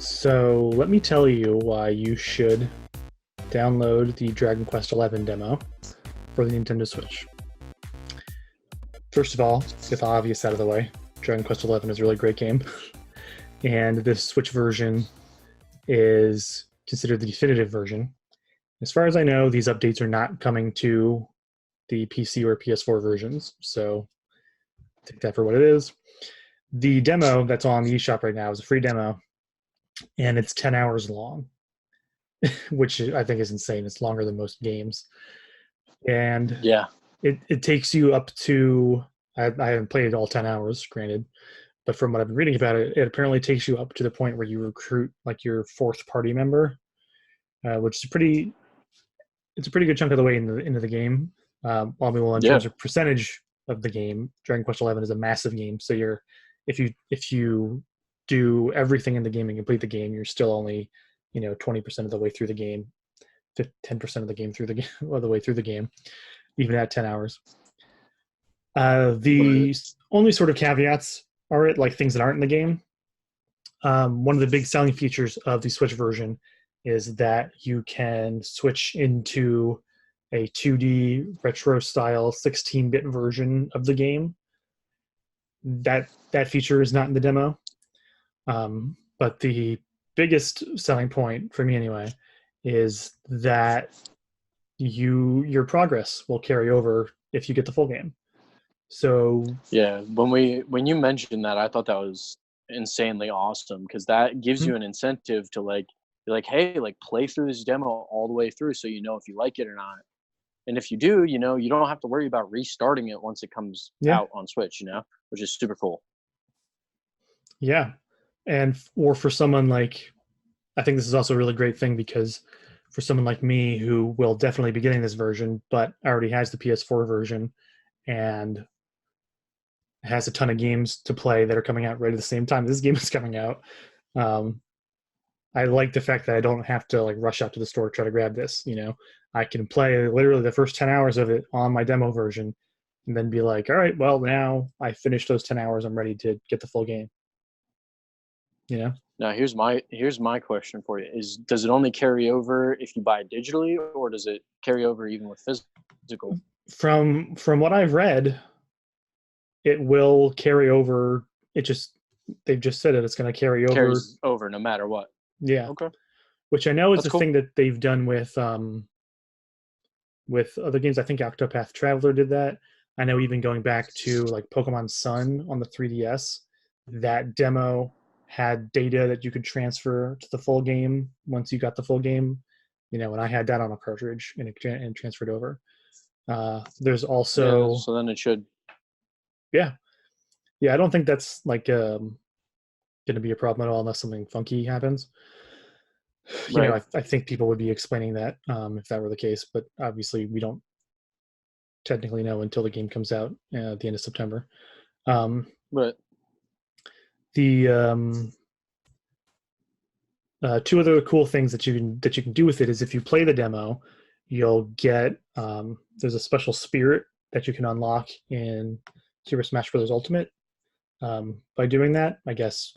So let me tell you why you should download the Dragon Quest XI demo for the Nintendo Switch. First of all, get the obvious out of the way. Dragon Quest XI is a really great game, and this Switch version is considered the definitive version. As far as I know, these updates are not coming to the PC or PS4 versions, so take that for what it is. The demo that's on the eShop right now is a free demo, and it's 10 hours long, which I think is insane. It's longer than most games. And Yeah. it takes you up to, I haven't played it all 10 hours, granted, but from what I've been reading about it, it apparently takes you up to the point where you recruit like your fourth party member, which is it's a pretty good chunk of the way into the game. Well, in Yeah. terms of percentage of the game, Dragon Quest XI is a massive game. So if you do everything in the game and complete the game, you're still only 20% of the way through the game, 10% of the game through the game, all the way through the game, even at 10 hours. The only sort of caveats are like things that aren't in the game. One of the big selling features of the Switch version is that you can switch into a 2D retro style 16-bit version of the game. That feature is not in the demo. But the biggest selling point for me anyway is that your progress will carry over if you get the full game. So Yeah, when you mentioned that, I thought that was insanely awesome because that gives you an incentive to be like, hey, like play through this demo all the way through so you know if you like it or not. And if you do, you don't have to worry about restarting it once it comes out on Switch, which is super cool. Yeah. Or for someone like, I think this is also a really great thing because for someone like me who will definitely be getting this version, but already has the PS4 version and has a ton of games to play that are coming out right at the same time this game is coming out. I like the fact that I don't have to like rush out to the store to try to grab this. I can play literally the first 10 hours of it on my demo version and then be like, all right, well, now I finished those 10 hours. I'm ready to get the full game. Now here's my question for you: does it only carry over if you buy it digitally, or does it carry over even with physical? From what I've read, it will carry over. They've just said it's going to carry over. Carries over no matter what. Yeah. Okay. Which I know is That's the cool. thing that they've done with other games. I think Octopath Traveler did that. I know even going back to like Pokemon Sun on the 3DS, that demo had data that you could transfer to the full game once you got the full game. And I had that on a cartridge and it transferred over. There's also so then it should. Yeah. I don't think that's like going to be a problem at all unless something funky happens. Right. I think people would be explaining that if that were the case, but obviously we don't technically know until the game comes out at the end of September. But The two other cool things that you can do with it is if you play the demo, you'll get there's a special spirit that you can unlock in Super Smash Bros. Ultimate. By doing that, I guess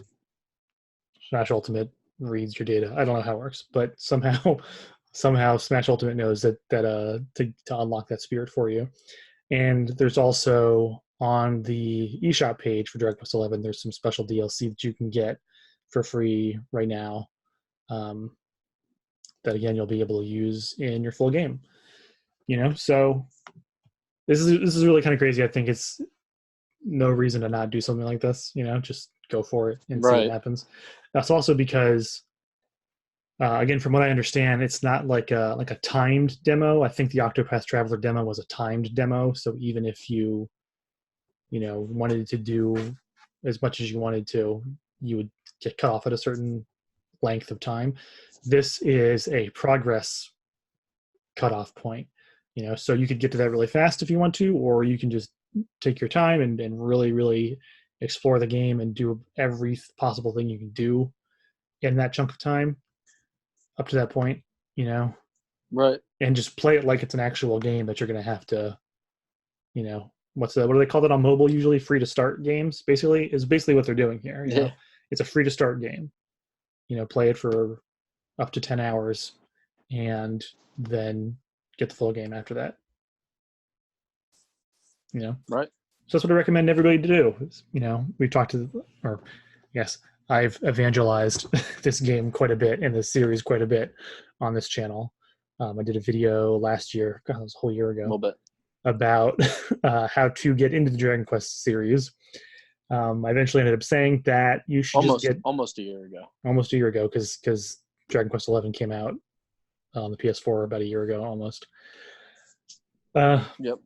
Smash Ultimate reads your data. I don't know how it works, but somehow Smash Ultimate knows that to unlock that spirit for you. And there's also on the eShop page for Dragon Quest XI, there's some special DLC that you can get for free right now. That again you'll be able to use in your full game. So this is really kind of crazy. I think it's no reason to not do something like this. Just go for it and see what happens. That's also because again, from what I understand, it's not like a timed demo. I think the Octopath Traveler demo was a timed demo, so even if you wanted to do as much as you wanted to, you would get cut off at a certain length of time. This is a progress cutoff point, so you could get to that really fast if you want to, or you can just take your time and really, really explore the game and do every possible thing you can do in that chunk of time up to that point, right. And just play it like it's an actual game that you're going to have to, what do they call it on mobile usually? Free to start games, basically, is basically what they're doing here. It's a free to start game. play it for up to 10 hours and then get the full game after that. Right. So that's what I recommend everybody to do. We've talked yes, I've evangelized this game quite a bit and this series quite a bit on this channel. I did a video last year, God, it was a whole year ago, A little bit, about how to get into the Dragon Quest series. I eventually ended up saying that you should almost a year ago, because Dragon Quest 11 came out on the PS4 about a year ago almost. Yep.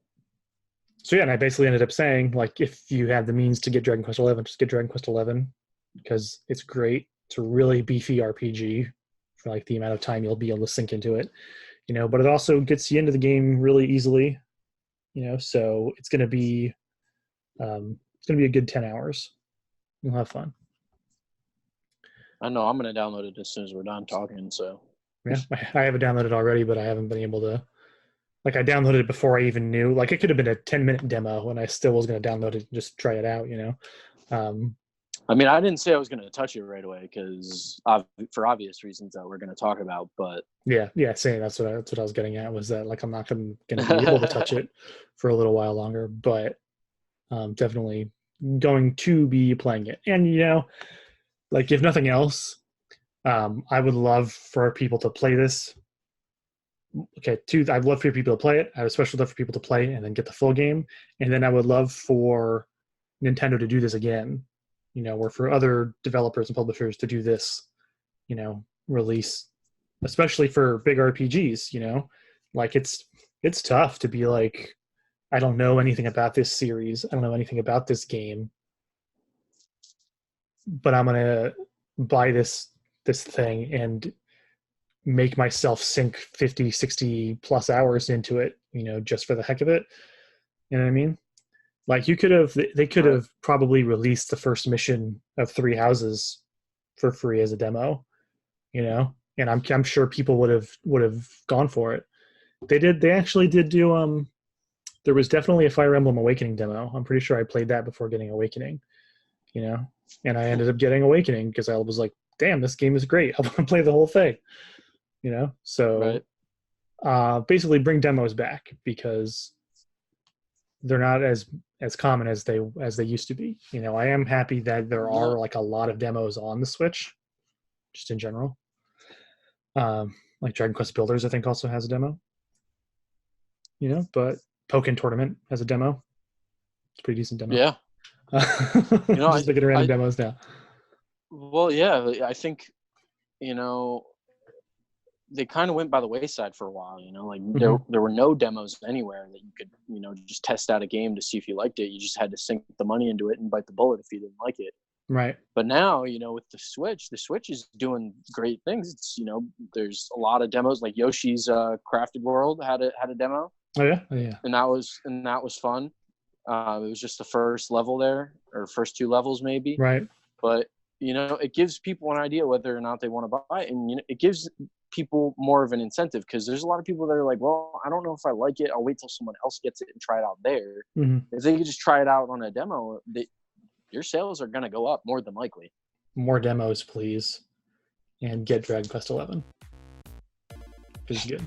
So yeah, and I basically ended up saying, like, if you have the means to get Dragon Quest 11, just get Dragon Quest 11 because it's great. It's a really beefy RPG for like the amount of time you'll be able to sink into it, but it also gets you into the game really easily, so it's going to be a good 10 hours. You'll have fun. I know I'm going to download it as soon as we're done talking. So yeah, I have it downloaded already, but I haven't been able to. Like, I downloaded it before I even knew. Like, it could have been a 10-minute demo, and I still was going to download it and just try it out. I mean, I didn't say I was going to touch it right away because for obvious reasons that we're going to talk about. But yeah, same. That's what I was getting at, was that, like, I'm not going to be able to touch it for a little while longer, but definitely going to be playing it. And like, if nothing else, I would love for people to play this. Okay, I'd love for people to play it. I would especially love for people to play and then get the full game. And then I would love for Nintendo to do this again, or for other developers and publishers to do this, release, especially for big RPGs, like it's tough to be like, I don't know anything about this series. I don't know anything about this game, but I'm going to buy this thing and make myself sink 50, 60 plus hours into it, just for the heck of it. You know what I mean? Like, they could have probably released the first mission of 3 houses for free as a demo, and I'm sure people would have gone for it. They actually did do, there was definitely a Fire Emblem Awakening demo. I'm pretty sure I played that before getting Awakening, and I ended up getting Awakening because I was like, damn, this game is great. I want to play the whole thing. So basically bring demos back, because they're not as common as they used to be. I am happy that there are like a lot of demos on the Switch, just in general. Like Dragon Quest Builders, I think, also has a demo. But Pokken Tournament has a demo. It's a pretty decent demo. Yeah. Just looking at random demos now. Well, yeah, I think they kind of went by the wayside for a while, like there were no demos anywhere that you could, just test out a game to see if you liked it. You just had to sink the money into it and bite the bullet if you didn't like it. Right. But now, with the Switch is doing great things. It's, there's a lot of demos, like Yoshi's Crafted World had a demo. Oh yeah. Oh, yeah. And that was fun. It was just the first level there, or first 2 levels maybe. Right. But, it gives people an idea whether or not they want to buy it. And, it gives people more of an incentive, because there's a lot of people that are like, well, I don't know if I like it. I'll wait till someone else gets it and try it out there. If they could just try it out on a demo, your sales are going to go up more than likely. More demos, please. And get Dragon Quest 11. It's good.